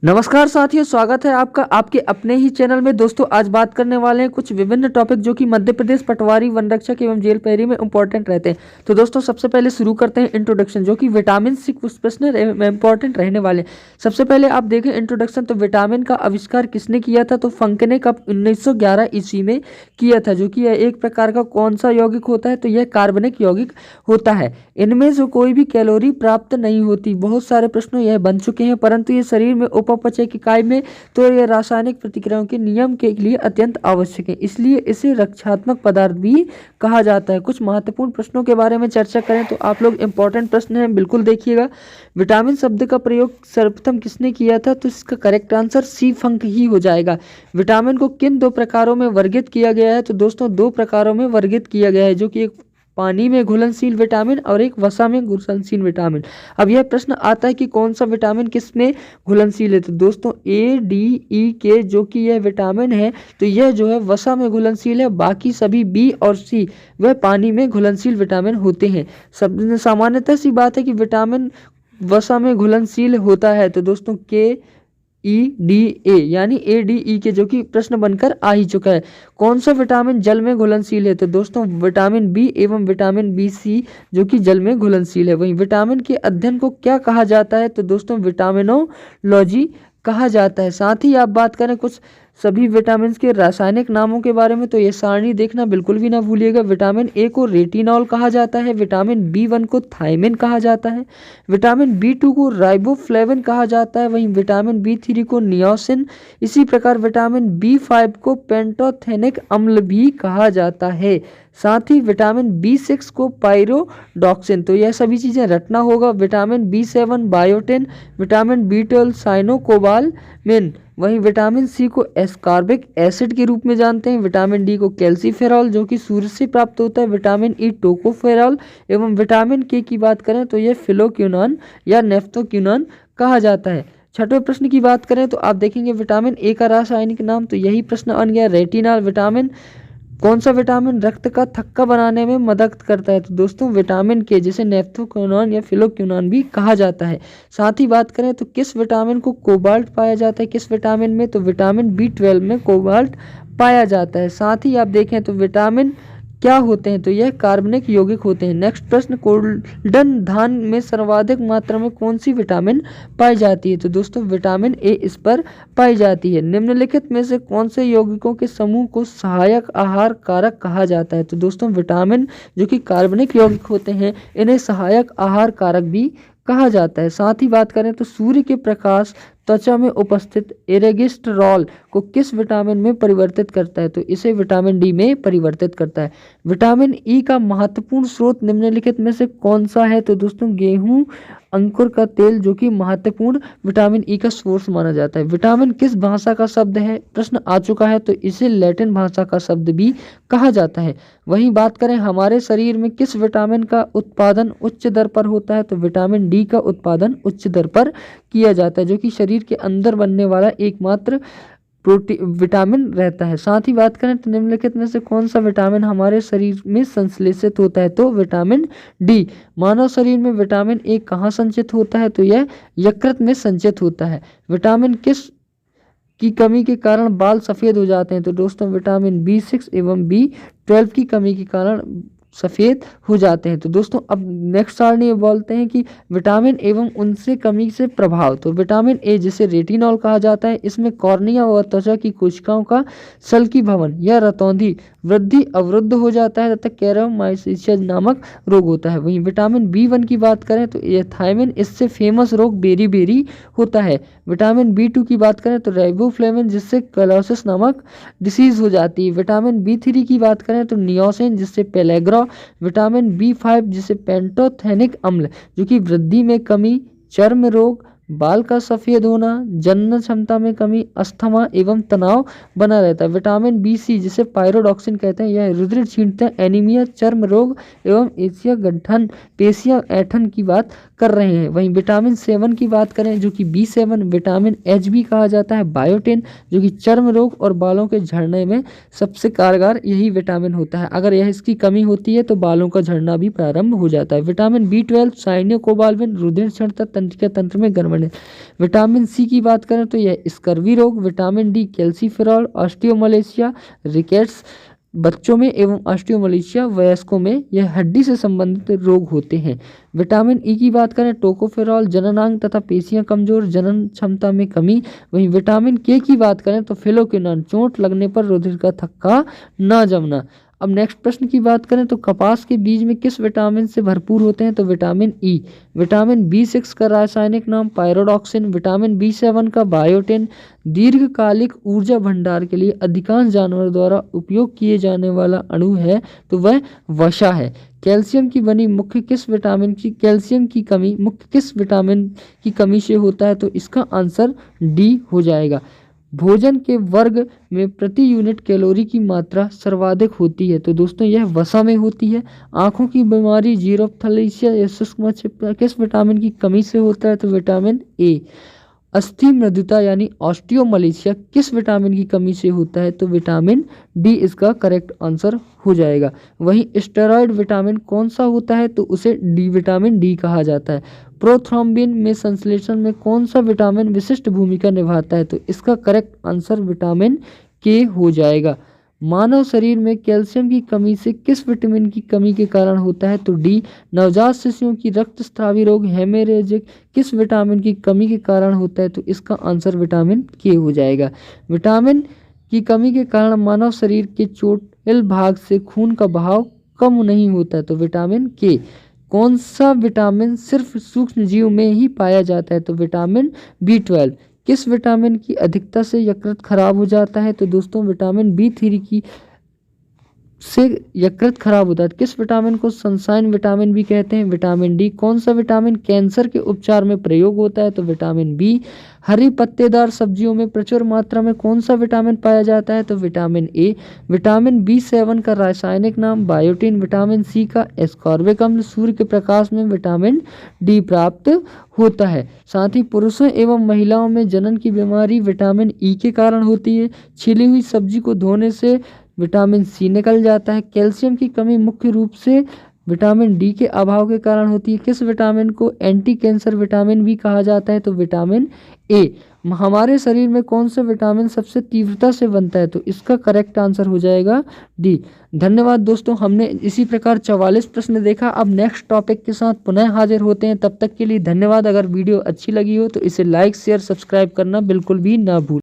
नमस्कार साथियों, स्वागत है आपका आपके अपने ही चैनल में। दोस्तों, आज बात करने वाले हैं कुछ विभिन्न टॉपिक जो कि मध्य प्रदेश पटवारी, वन रक्षक एवं जेल प्रहरी में इंपॉर्टेंट रहते हैं। तो दोस्तों, सबसे पहले शुरू करते हैं इंट्रोडक्शन, जो कि विटामिन सी कुछ प्रश्न इंपॉर्टेंट रहने वाले हैं। सबसे पहले आप देखें इंट्रोडक्शन, तो विटामिन का आविष्कार किसने किया था? तो फंक ने कब 1911 ईस्वी में किया था। जो कि यह एक प्रकार का कौन सा यौगिक होता है? तो यह कार्बनिक यौगिक होता है। इनमें से कोई भी कैलोरी प्राप्त नहीं होती। बहुत सारे प्रश्न यह बन चुके हैं, परंतु ये शरीर में उपापचय की इकाई में तो ये रासायनिक प्रतिक्रियाओं के नियम के लिए अत्यंत आवश्यक है, इसलिए इसे रक्षात्मक पदार्थ भी कहा जाता है। कुछ महत्वपूर्ण प्रश्नों के बारे में चर्चा करें तो आप लोग इंपॉर्टेंट प्रश्न हैं, बिल्कुल देखिएगा। विटामिन शब्द का प्रयोग सर्वप्रथम किसने किया था? तो इसका करेक्ट आंसर सी फंक ही हो जाएगा। विटामिन को किन दो प्रकारों में वर्गित किया गया है? तो दोस्तों, दो प्रकारों में वर्गित किया गया है, जो कि एक पानी में घुलनशील विटामिन और एक वसा में घुलनशील विटामिन। अब यह प्रश्न आता है कि कौन सा विटामिन किस में घुलनशील है? तो दोस्तों, ए, डी, ई के जो कि यह विटामिन है, तो यह जो है वसा में घुलनशील है। बाकी सभी बी और सी वह पानी में घुलनशील विटामिन होते हैं। सब सामान्यतः सी बात है कि विटामिन वसा में घुलनशील होता है। तो दोस्तों, के, ई, डी, ए यानी ए, डी, ई के जो कि प्रश्न बनकर आ ही चुका है। कौन सा विटामिन जल में घुलनशील है? तो दोस्तों, विटामिन बी एवं विटामिन बी सी जो कि जल में घुलनशील है। वहीं विटामिन के अध्ययन को क्या कहा जाता है? तो दोस्तों, विटामिनोलॉजी कहा जाता है। साथ ही आप बात करें कुछ सभी विटामिन के रासायनिक नामों के बारे में, तो ये सारणी देखना बिल्कुल भी ना भूलिएगा। विटामिन ए को रेटिनॉल कहा जाता है, विटामिन बी1 को थायमिन कहा जाता है, विटामिन बी2 को राइबोफ्लेविन कहा जाता है, वहीं विटामिन बी3 को नियोसिन, इसी प्रकार विटामिन बी5 को पेंटोथेनिक अम्ल भी कहा जाता है। साथ ही विटामिन बी6 को पायरोडॉक्सिन, तो यह सभी चीज़ें रटना होगा। Vitamin बी7 biotin, vitamin B12 cyanocobalamin, वहीं विटामिन सी को एस्कॉर्बिक एसिड के रूप में जानते हैं, विटामिन डी को कैल्सीफेरॉल जो कि सूर्य से प्राप्त होता है, विटामिन ई टोकोफेरॉल, एवं विटामिन के की बात करें तो यह फिलोक्विनोन या नेफ्थोक्विनोन कहा जाता है। छठवें प्रश्न की बात करें तो आप देखेंगे विटामिन ए का रासायनिक नाम, तो यही प्रश्न बन गया रेटिनॉल। विटामिन कौन सा विटामिन रक्त का थक्का बनाने में मदद करता है? तो दोस्तों, विटामिन के, जिसे नेफ्थोक्विनोन या फिलोक्विनोन भी कहा जाता है। साथ ही बात करें तो किस विटामिन को कोबाल्ट पाया जाता है? किस विटामिन में? तो विटामिन बी12 में कोबाल्ट पाया जाता है। साथ ही आप देखें तो विटामिन क्या होते हैं? तो यह कार्बनिक यौगिक होते हैं। नेक्स्ट प्रश्न, गोल्डन धान में सर्वाधिक मात्रा में कौन सी विटामिन पाई जाती है? तो दोस्तों, विटामिन ए इस पर पाई जाती है। निम्नलिखित में से कौन से यौगिकों के समूह को सहायक आहार कारक कहा जाता है? तो दोस्तों, विटामिन जो कि कार्बनिक यौगिक होते हैं, इन्हें सहायक आहार कारक भी कहा जाता है। साथ ही बात करें तो सूर्य के प्रकाश त्वचा में उपस्थित एरेगिस्टरॉल को किस विटामिन में परिवर्तित करता है? तो इसे विटामिन डी में परिवर्तित करता है। विटामिन ई का महत्वपूर्ण स्रोत निम्नलिखित में से कौन सा है? तो दोस्तों, गेहूं अंकुर का तेल जो कि महत्वपूर्ण विटामिन ई का सोर्स माना जाता है। विटामिन किस भाषा का शब्द है? प्रश्न आ चुका है, तो इसे लैटिन भाषा का शब्द भी कहा जाता है। वहीं बात करें हमारे शरीर में किस विटामिन का उत्पादन उच्च दर पर होता है? तो विटामिन डी का उत्पादन उच्च दर पर किया जाता है, जो कि शरीर के अंदर बनने वाला एकमात्र प्रोटीन विटामिन रहता है। साथ ही बात करें तो निम्नलिखित में से कौन सा विटामिन हमारे शरीर में संश्लेषित होता है? तो विटामिन डी। मानव शरीर में विटामिन ए कहाँ संचित होता है? तो यह यकृत में संचित होता है। विटामिन किस की कमी के कारण बाल सफ़ेद हो जाते हैं? तो दोस्तों, विटामिन बी6 एवं बी12 की कमी के कारण सफ़ेद हो जाते हैं। तो दोस्तों, अब नेक्स्ट सारणी बोलते हैं कि विटामिन एवं उनसे कमी से प्रभाव। तो विटामिन ए, जिसे रेटिनॉल कहा जाता है, इसमें कॉर्निया व त्वचा की कोशिकाओं का सल्की भवन या रतौंधी वृद्धि अवरुद्ध हो जाता है तथा केरामाइसिस नामक रोग होता है। वहीं विटामिन बी1 की बात करें तो यह थायमिन, इससे फेमस रोग बेरी होता है। विटामिन बी2 की बात करें तो राइबोफ्लेविन, जिससे क्लोसिस नामक डिसीज हो जाती है। विटामिन बी3 की बात करें तो नियोसिन, जिससे पेलेग्रा। विटामिन बी5 जिसे पेंटोथेनिक अम्ल जो कि वृद्धि में कमी, चर्म रोग, बाल का सफ़ेद होना, जनन क्षमता में कमी, अस्थमा एवं तनाव बना रहता है। विटामिन बी सी जिसे पायरोडॉक्सिन कहते हैं, यह रुधिर छींटते हैं, एनीमिया, चर्म रोग एवं एशिया गठन पेशियां ऐठन की बात कर रहे हैं। वहीं विटामिन 7 की बात करें जो कि B7, विटामिन H भी कहा जाता है, बायोटिन जो कि चर्म रोग और बालों के झड़ने में सबसे कारगर यही विटामिन होता है। अगर यह इसकी कमी होती है तो बालों का झड़ना भी प्रारंभ हो जाता है। विटामिन B12 साइनियोकोबाल्मिन रुधिर क्षमता तंत्रिका तंत्र में गड़बड़ी। विटामिन सी की बात करें तो यह स्कर्वी रोग, vitamin D calciferol, osteomalacia rickets बच्चों में एवं ऑस्टियोमलेशिया वयस्कों में यह हड्डी से संबंधित रोग होते हैं। विटामिन ई की बात करें टोकोफेरॉल जननांग तथा पेशियां कमजोर, जनन क्षमता में कमी। वहीं विटामिन के की बात करें तो फिलोक्विनोन चोट लगने पर रुधिर का थक्का न जमना। अब नेक्स्ट प्रश्न की बात करें तो कपास के बीज में किस विटामिन से भरपूर होते हैं तो विटामिन ई। विटामिन B6 का रासायनिक नाम पायरोडॉक्सिन, विटामिन B7 का बायोटिन। दीर्घकालिक ऊर्जा भंडार के लिए अधिकांश जानवरों द्वारा उपयोग किए जाने वाला अणु है तो वह वसा है। कैल्शियम की कमी मुख्य किस विटामिन की कमी से होता है तो इसका आंसर डी हो जाएगा। भोजन के वर्ग में प्रति यूनिट कैलोरी की मात्रा सर्वाधिक होती है तो दोस्तों यह वसा में होती है। आंखों की बीमारी जीरोप्थाल्मिया या शुष्क मस्तिष्क किस विटामिन की कमी से होता है तो विटामिन ए। अस्थि मृदुता यानी ऑस्टियोमलेशिया किस विटामिन की कमी से होता है तो विटामिन डी इसका करेक्ट आंसर हो जाएगा। वहीं स्टेरॉयड विटामिन कौन सा होता है तो उसे विटामिन डी कहा जाता है। प्रोथ्रोम्बिन में संश्लेषण में कौन सा विटामिन विशिष्ट भूमिका निभाता है तो इसका करेक्ट आंसर विटामिन के हो जाएगा। मानव शरीर में कैल्शियम की कमी से किस विटामिन की कमी के कारण होता है तो डी। नवजात शिशुओं की रक्तस्रावी रोग हेमोरेजिक किस विटामिन की कमी के कारण होता है तो इसका आंसर विटामिन के हो जाएगा। विटामिन की कमी के कारण मानव शरीर के चोटिल भाग से खून का बहाव कम नहीं होता है तो विटामिन के। कौन सा विटामिन सिर्फ सूक्ष्म जीव में ही पाया जाता है तो विटामिन B12। किस विटामिन की अधिकता से यकृत खराब हो जाता है तो दोस्तों विटामिन B3 की से यकृत खराब होता है। किस विटामिन को सनशाइन विटामिन भी कहते हैं विटामिन डी। कौन सा विटामिन कैंसर के उपचार में प्रयोग होता है तो विटामिन बी। हरी पत्तेदार सब्जियों में प्रचुर मात्रा में कौन सा विटामिन पाया जाता है तो विटामिन ए। विटामिन B7 का रासायनिक नाम बायोटिन। विटामिन सी का एस्कॉर्बिक अम्ल। सूर्य के प्रकाश में विटामिन डी प्राप्त होता है। साथ ही पुरुषों एवं महिलाओं में जनन की बीमारी विटामिन ई के कारण होती है। छिली हुई सब्जी को धोने से विटामिन सी निकल जाता है। कैल्शियम की कमी मुख्य रूप से विटामिन डी के अभाव के कारण होती है। किस विटामिन को एंटी कैंसर विटामिन भी कहा जाता है तो विटामिन ए। हमारे शरीर में कौन सा विटामिन सबसे तीव्रता से बनता है तो इसका करेक्ट आंसर हो जाएगा डी। धन्यवाद दोस्तों, हमने इसी प्रकार 44 प्रश्न देखा। अब नेक्स्ट टॉपिक के साथ पुनः हाजिर होते हैं, तब तक के लिए धन्यवाद। अगर वीडियो अच्छी लगी हो तो इसे लाइक शेयर सब्सक्राइब करना बिल्कुल भी ना भूलें।